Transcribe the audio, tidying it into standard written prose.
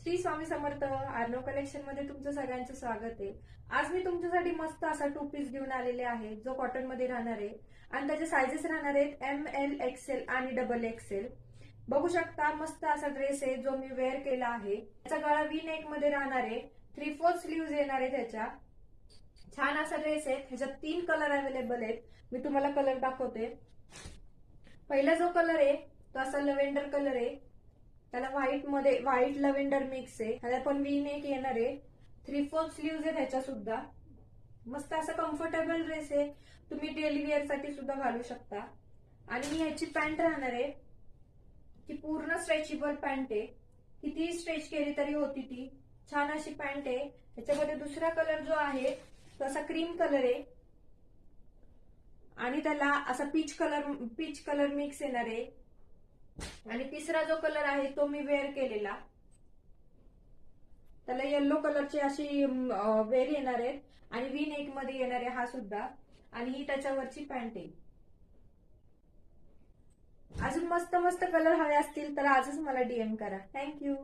Shri Swami Samarth. आर्नो collection मध्ये तुमचं सगळ्यांचं स्वागत आहे. आज मी तुमच्यासाठी मस्त असा टू पीस घेऊन आलेले आहे जो कॉटन मध्ये राहणार आहे आणि त्याचे सायझेस राहणार आहेत ML XL आणि XXL. बघू शकता मस्त असा ड्रेस आहे जो मी वेअर केला आहे. त्याचा गळा वी नेक मध्ये राहणार आहे. 3/4 स्लीव्ह येणार आहे त्याच्या. छान असा ड्रेस आहे. ह्याच्यात 3 कलर अवेलेबल आहेत. मी तुम्हाला कलर दाखवते. पहिला जो कलर आहे तो असा लव्हेंडर कलर आहे. त्याला व्हाईट लव्हेंडर मिक्स आहे. ह्याला पण वी नेक येणार आहे. 3/4 स्लीव्ह आहे ह्याच्या सुद्धा. मस्त असा कम्फर्टेबल ड्रेस आहे. तुम्ही डेली वेअर साठी सुद्धा घालू शकता. आणि ह्याची पॅन्ट राहणार आहे ती पूर्ण स्ट्रेचेबल पॅन्ट आहे. किती स्ट्रेच केली तरी होती ती. छान अशी पॅन्ट आहे. ह्याच्यामध्ये दुसरा कलर जो आहे तो असा क्रीम कलर आहे आणि त्याला असा पीच कलर मिक्स येणार आहे. आणि तिसरा जो कलर आहे तो मी वेअर केलेला. त्याला येलो कलरची अशी वेअर येणार आहेत आणि वी नेक मध्ये येणार आहे हा सुद्धा. आणि ही त्याच्यावरची पॅन्ट आहे. अजून मस्त मस्त कलर हवे असतील तर आजच मला DM करा. थँक्यू.